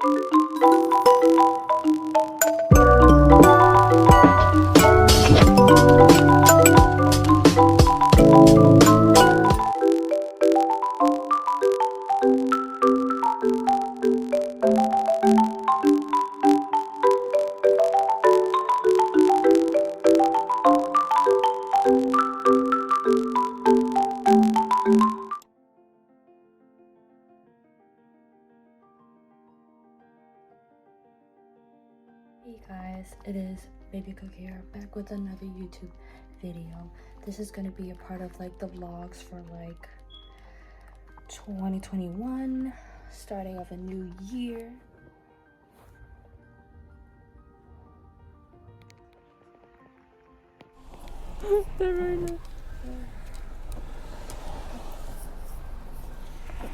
Hey guys, it is Baby Cook here, back with another YouTube video. This is gonna be a part of like the vlogs for like 2021, starting off a new year.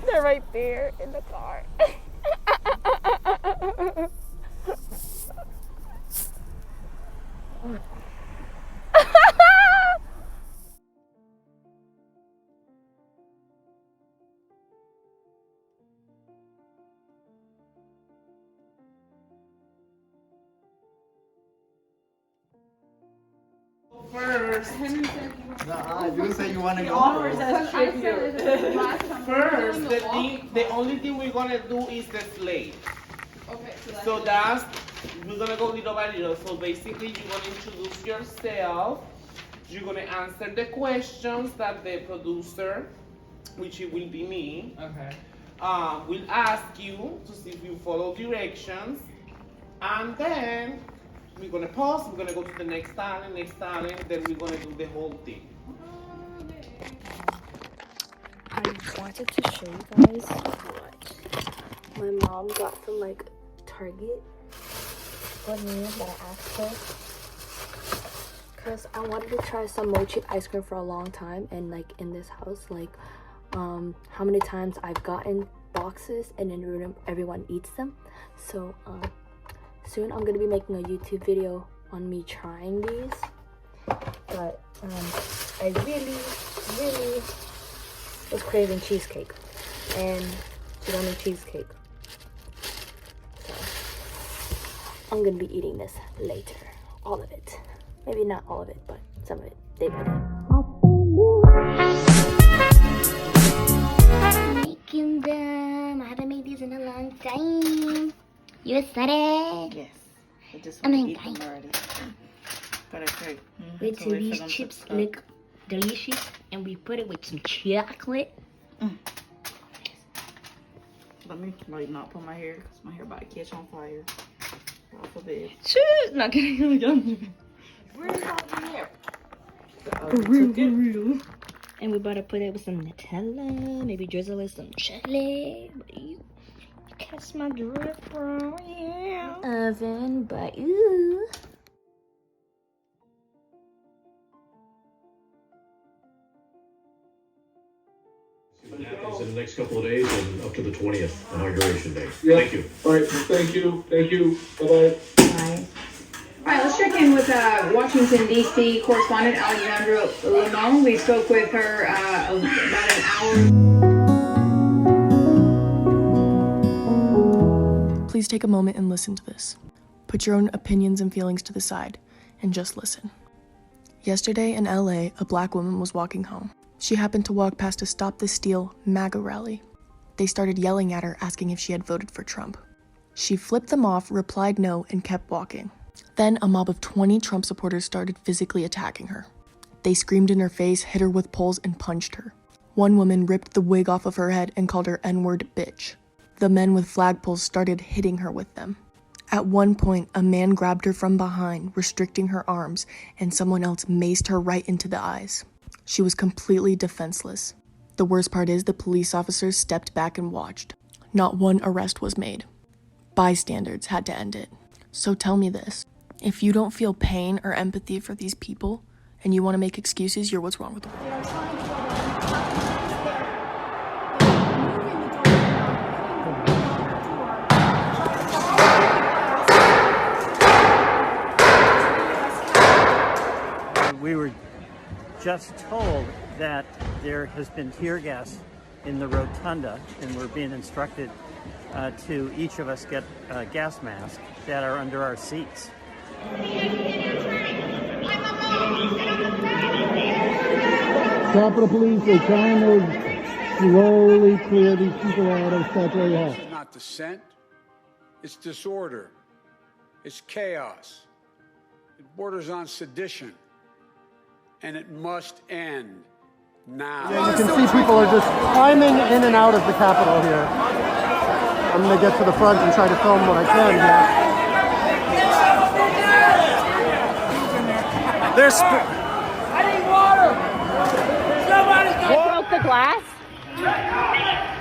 They're right there in the car. First, you say you want to go first, the only thing we're gonna do is the slate. Okay, So that's we're gonna go little by little. So basically, you're gonna introduce yourself. You're gonna answer the questions that the producer, which it will be me, will ask you to see if you follow directions, and then we're gonna pause. We're gonna go to the next talent, then we're gonna do the whole thing. I wanted to show you guys what my mom got from like Target for me that I asked her, because I wanted to try some mochi ice cream for a long time, and like in this house, like how many times I've gotten boxes and then everyone eats them. So soon I'm gonna be making a YouTube video on me trying these, but I really was craving cheesecake, and she got me cheesecake, so I'm gonna be eating this later. All of it, maybe not all of it, but some of it, day by day. Making them. I haven't made these in a long time. You excited? yes. I just want to eat them already. But okay. Wait till these chips look delicious, and we put it with some chocolate. Let me like not put my hair because my hair about to catch on fire. Off of it. Shit! Not kidding. Where's all the hair? For real. And we about to put it with some Nutella, maybe drizzle with some chocolate. But you catch my drift, bro. Yeah. Oven, but ooh. What happens in the next couple of days and up to the 20th inauguration day. Yeah. Thank you. All right. Thank you. Bye-bye. Bye. All right, let's check in with Washington, D.C. correspondent Alexandra Limon. We spoke with her about an hour. Please take a moment and listen to this. Put your own opinions and feelings to the side and just listen. Yesterday in LA, a black woman was walking home. She happened to walk past a Stop the Steal MAGA rally. They started yelling at her, asking if she had voted for Trump. She flipped them off, replied no, and kept walking. Then a mob of 20 Trump supporters started physically attacking her. They screamed in her face, hit her with poles, and punched her. One woman ripped the wig off of her head and called her N-word bitch. The men with flagpoles started hitting her with them. At one point, a man grabbed her from behind, restricting her arms, and someone else maced her right into the eyes. She was completely defenseless. The worst part is the police officers stepped back and watched. Not one arrest was made. Bystanders had to end it. So tell me this. If you don't feel pain or empathy for these people, and you want to make excuses, you're what's wrong with the world. We were just told that there has been tear gas in the rotunda, and we're being instructed to each of us get gas masks that are under our seats. Capitol Police are trying to slowly clear these people out of Statuary Hall. It's not dissent, it's disorder, it's chaos. It borders on sedition, and it must end now. Yeah, you can see people are just climbing in and out of the Capitol here. I'm going to get to the front and try to film what I can here. There's I need water! Somebody's got broke the glass?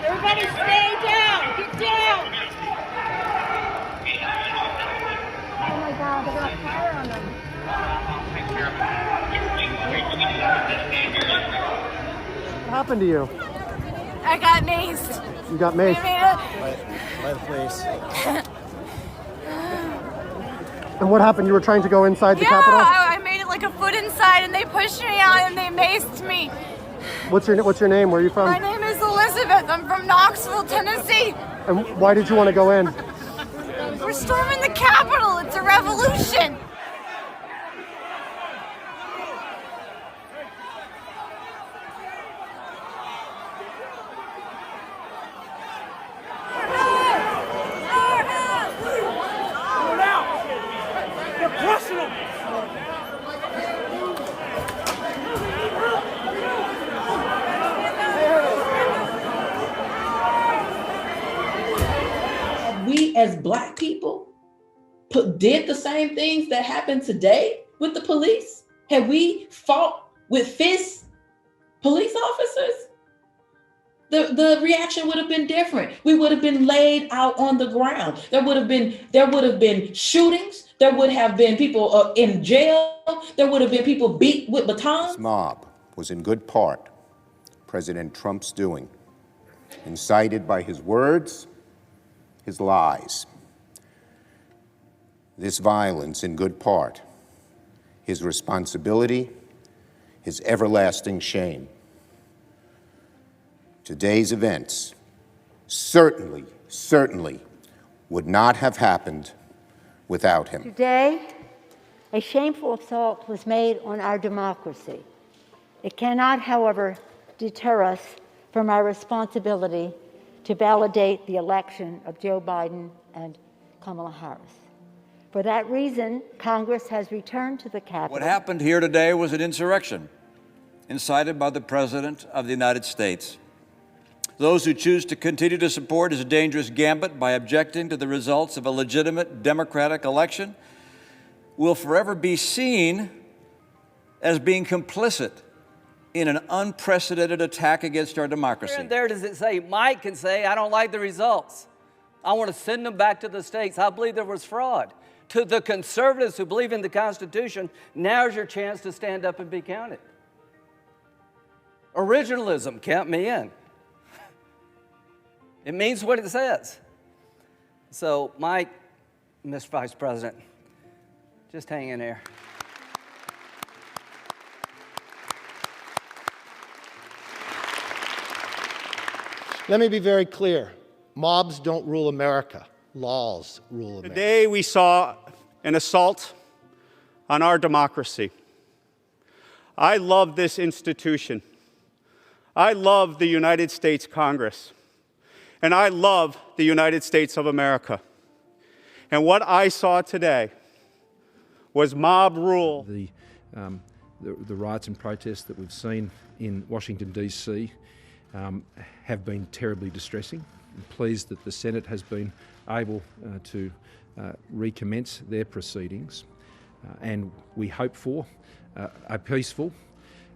Everybody stay down! Get down! Oh my God, they got fire on them. What happened to you? I got maced. You got maced? By the police. And what happened? You were trying to go inside the Capitol? I made it like a foot inside and they pushed me out and they maced me. What's your name? Where are you from? My name is Elizabeth. I'm from Knoxville, Tennessee. And why did you want to go in? We're storming the Capitol. It's a revolution. We as Black people did the same things that happened today with the police? Have we fought with fists police officers? The reaction would have been different. We would have been laid out on the ground. There would have been shootings. There would have been people in jail. There would have been people beat with batons. This mob was in good part President Trump's doing, incited by his words, his lies. This violence, in good part, his responsibility, his everlasting shame. Today's events certainly would not have happened without him. Today, a shameful assault was made on our democracy. It cannot, however, deter us from our responsibility to validate the election of Joe Biden and Kamala Harris. For that reason, Congress has returned to the Capitol. What happened here today was an insurrection incited by the President of the United States. Those who choose to continue to support his dangerous gambit by objecting to the results of a legitimate democratic election will forever be seen as being complicit in an unprecedented attack against our democracy. Where in there does it say Mike can say, I don't like the results. I want to send them back to the states. I believe there was fraud. To the conservatives who believe in the Constitution, now's your chance to stand up and be counted. Originalism, count me in. It means what it says. So, Mike, Mr. Vice President, just hang in there. Let me be very clear. Mobs don't rule America. Laws rule America. Today we saw an assault on our democracy. I love this institution. I love the United States Congress. And I love the United States of America. And what I saw today was mob rule. The riots and protests that we've seen in Washington, D.C. Have been terribly distressing. I'm pleased that the Senate has been able to recommence their proceedings, and we hope for a peaceful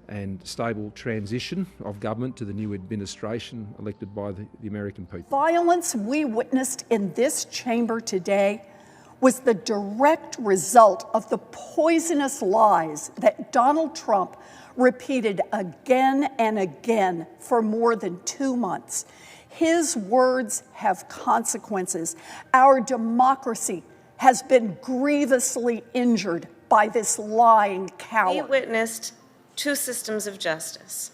and stable transition of government to the new administration elected by the American people. Violence we witnessed in this chamber today was the direct result of the poisonous lies that Donald Trump repeated again and again for more than 2 months. His words have consequences. Our democracy has been grievously injured by this lying coward. We witnessed two systems of justice.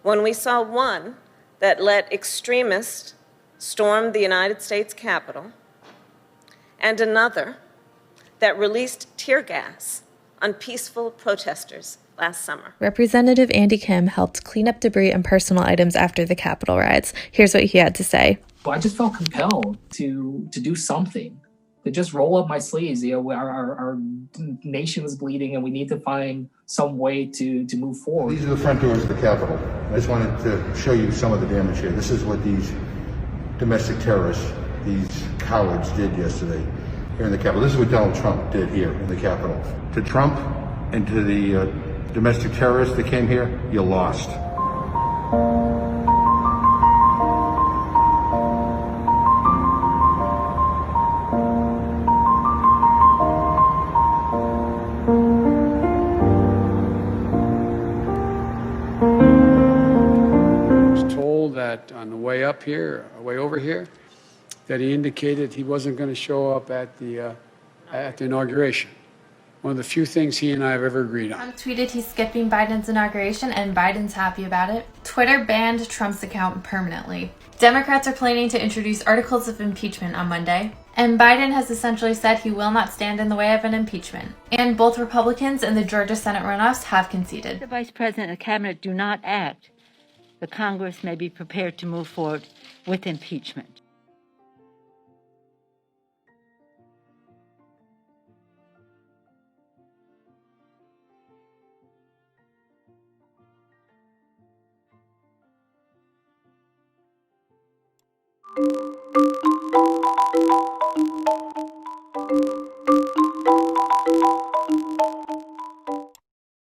When we saw one that let extremists storm the United States Capitol, and another that released tear gas on peaceful protesters last summer. Representative Andy Kim helped clean up debris and personal items after the Capitol riots. Here's what he had to say. I just felt compelled to do something, to just roll up my sleeves. You know, our nation is bleeding, and we need to find some way to move forward. These are the front doors of the Capitol. I just wanted to show you some of the damage here. This is what these domestic terrorists, these cowards, did yesterday here in the Capitol. This is what Donald Trump did here in the Capitol. To Trump and to the domestic terrorists that came here, you lost. That on the way up here, way over here, that he indicated he wasn't going to show up at the inauguration. One of the few things he and I have ever agreed on. Trump tweeted he's skipping Biden's inauguration, and Biden's happy about it. Twitter banned Trump's account permanently. Democrats are planning to introduce articles of impeachment on Monday, and Biden has essentially said he will not stand in the way of an impeachment. And both Republicans in the Georgia Senate runoffs have conceded. If the Vice President and the Cabinet do not act, the Congress may be prepared to move forward with impeachment.